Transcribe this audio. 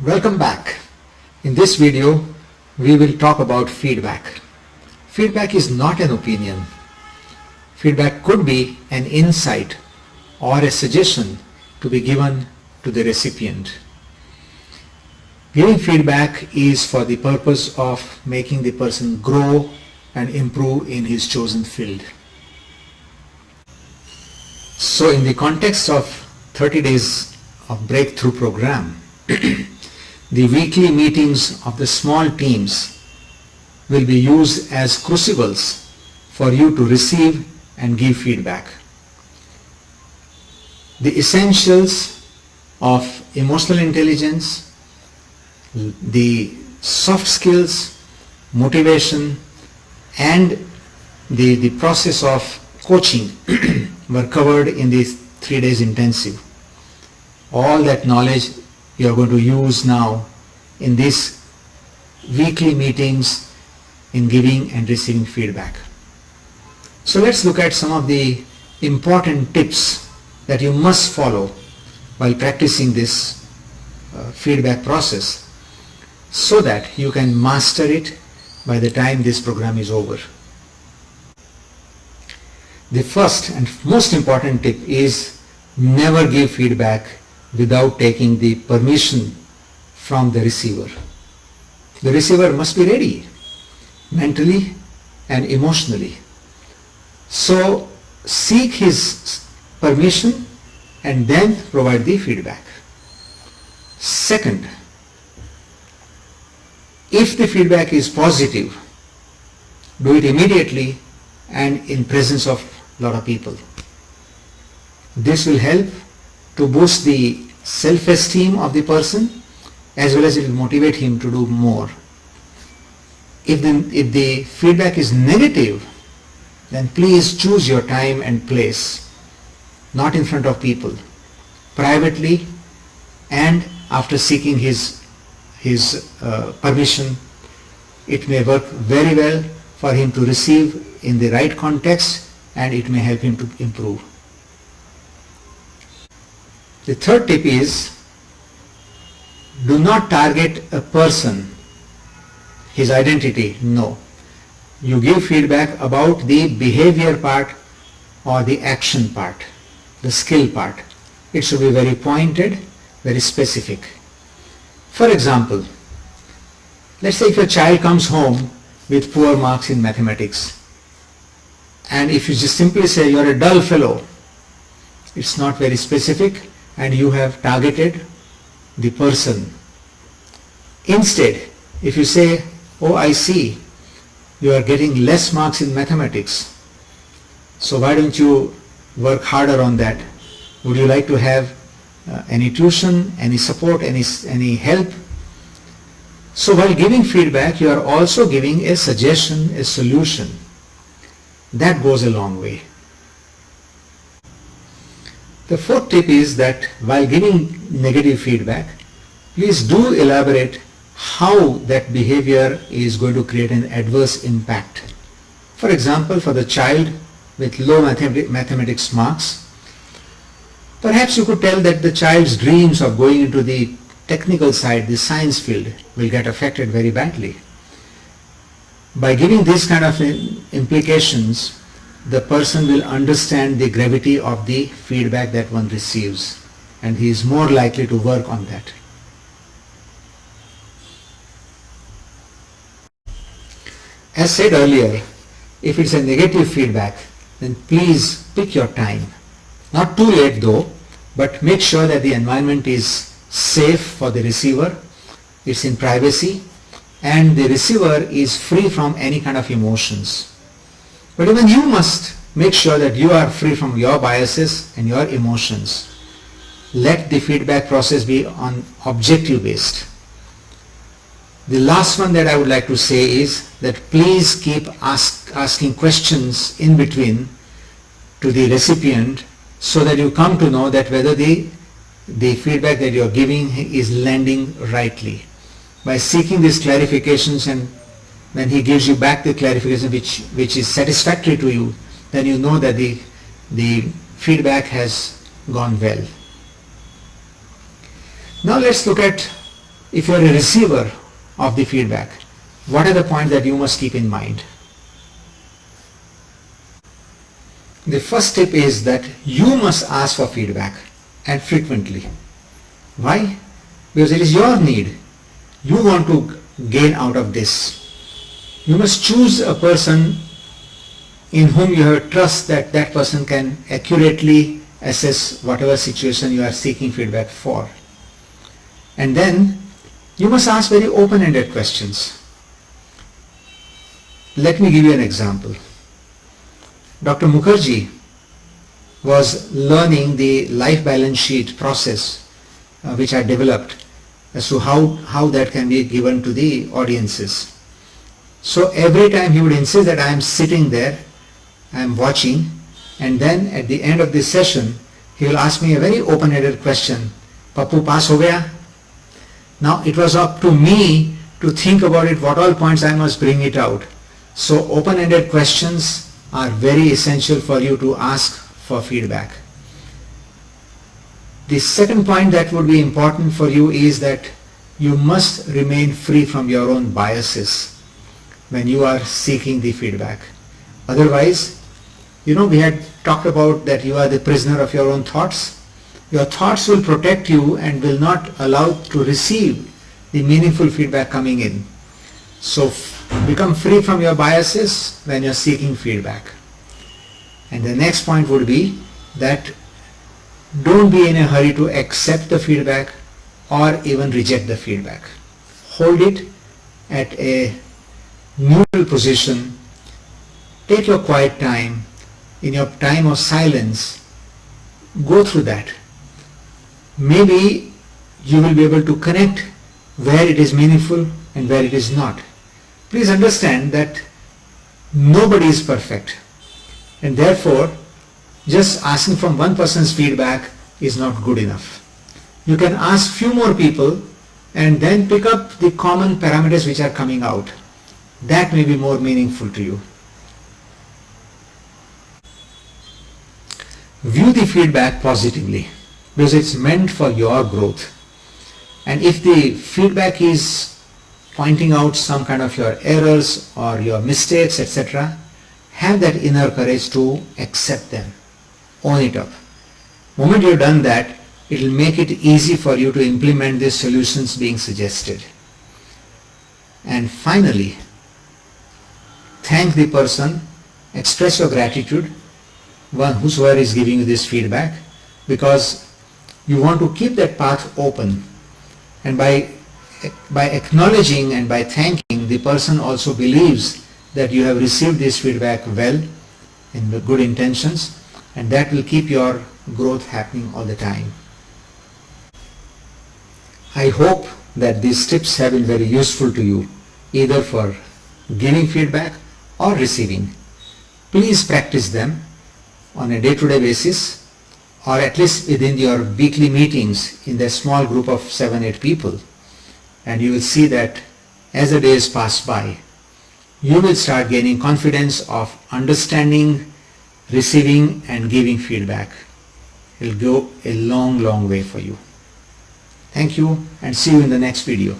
Welcome back. In this video, we will talk about feedback. Feedback is not an opinion. Feedback could be an insight or a suggestion to be given to the recipient. Giving feedback is for the purpose of making the person grow and improve in his chosen field. So in the context of 30 days of breakthrough program, the weekly meetings of the small teams will be used as crucibles for you to receive and give feedback. The essentials of emotional intelligence, the soft skills, motivation, and the process of coaching were covered in this 3 days intensive. All that knowledge you are going to use now in these weekly meetings in giving and receiving feedback. So let's look at some of the important tips that you must follow while practicing this feedback process so that you can master it by the time this program is over. The first and most important tip is never give feedback without taking the permission from the receiver. The receiver must be ready mentally and emotionally. So seek his permission and then provide the feedback. Second, if the feedback is positive, do it immediately and in presence of a lot of people. This will help to boost the self-esteem of the person as well as it will motivate him to do more. If the feedback is negative, then please choose your time and place, not in front of people, privately and after seeking his permission. It may work very well for him to receive in the right context and it may help him to improve. The third tip is do not target a person, his identity. No. You give feedback about the behavior part or the action part, the skill part. It should be very pointed, very specific. For example, let's say if your child comes home with poor marks in mathematics, and if you just simply say you're a dull fellow, it's not very specific and you have targeted the person. Instead, if you say, oh, I see, you are getting less marks in mathematics, so why don't you work harder on that? Would you like to have any tuition, any support, any help? So while giving feedback, you are also giving a suggestion, a solution. That goes a long way. The fourth tip is that while giving negative feedback, please do elaborate how that behavior is going to create an adverse impact. For example, for the child with low mathematics marks, perhaps you could tell that the child's dreams of going into the technical side, the science field, will get affected very badly. By giving these kind of implications, the person will understand the gravity of the feedback that one receives and he is more likely to work on that. As said earlier, if it's a negative feedback, then please pick your time. Not too late though, but make sure that the environment is safe for the receiver, it's in privacy, and the receiver is free from any kind of emotions. But even you must make sure that you are free from your biases and your emotions. Let the feedback process be on objective based. The last one that I would like to say is that please keep asking questions in between to the recipient so that you come to know that whether the feedback that you are giving is landing rightly. By seeking these clarifications and when he gives you back the clarification which is satisfactory to you, then you know that the feedback has gone well. Now let's look at if you are a receiver of the feedback, what are the points that you must keep in mind? The first tip is that you must ask for feedback, and frequently. Why? Because it is your need. You want to gain out of this. You must choose a person in whom you have trust that that person can accurately assess whatever situation you are seeking feedback for. And then you must ask very open-ended questions. Let me give you an example. Dr. Mukherjee was learning the life balance sheet process which I developed as to how that can be given to the audiences. So every time he would insist that I am sitting there, I am watching, and then at the end of this session he will ask me a very open-ended question, Pappu, pass ho gaya? Now it was up to me to think about it, what all points I must bring it out. So open-ended questions are very essential for you to ask for feedback. The second point that would be important for you is that you must remain free from your own biases when you are seeking the feedback. Otherwise, we had talked about that you are the prisoner of your own thoughts. Your thoughts will protect you and will not allow to receive the meaningful feedback coming in. So become free from your biases when you are seeking feedback. And the next point would be that don't be in a hurry to accept the feedback or even reject the feedback. Hold it at a neutral position. Take your quiet time. In your time of silence, go through that. Maybe you will be able to connect where it is meaningful and where it is not. Please understand that nobody is perfect, and therefore just asking from one person's feedback is not good enough. You can ask few more people and then pick up the common parameters which are coming out. That may be more meaningful to you. View the feedback positively because it's meant for your growth. And if the feedback is pointing out some kind of your errors or your mistakes, etc., have that inner courage to accept them. Own it up. The moment you've done that, it will make it easy for you to implement the solutions being suggested. And finally, thank the person, express your gratitude, whosoever is giving you this feedback, because you want to keep that path open. And by acknowledging and by thanking, the person also believes that you have received this feedback well, in the good intentions, and that will keep your growth happening all the time. I hope that these tips have been very useful to you, either for giving feedback or receiving. Please practice them on a day-to-day basis, or at least within your weekly meetings in the small group of 7-8 people, and you will see that as the days pass by, you will start gaining confidence of understanding, receiving and giving feedback. It will go a long way for you. Thank you, and see you in the next video.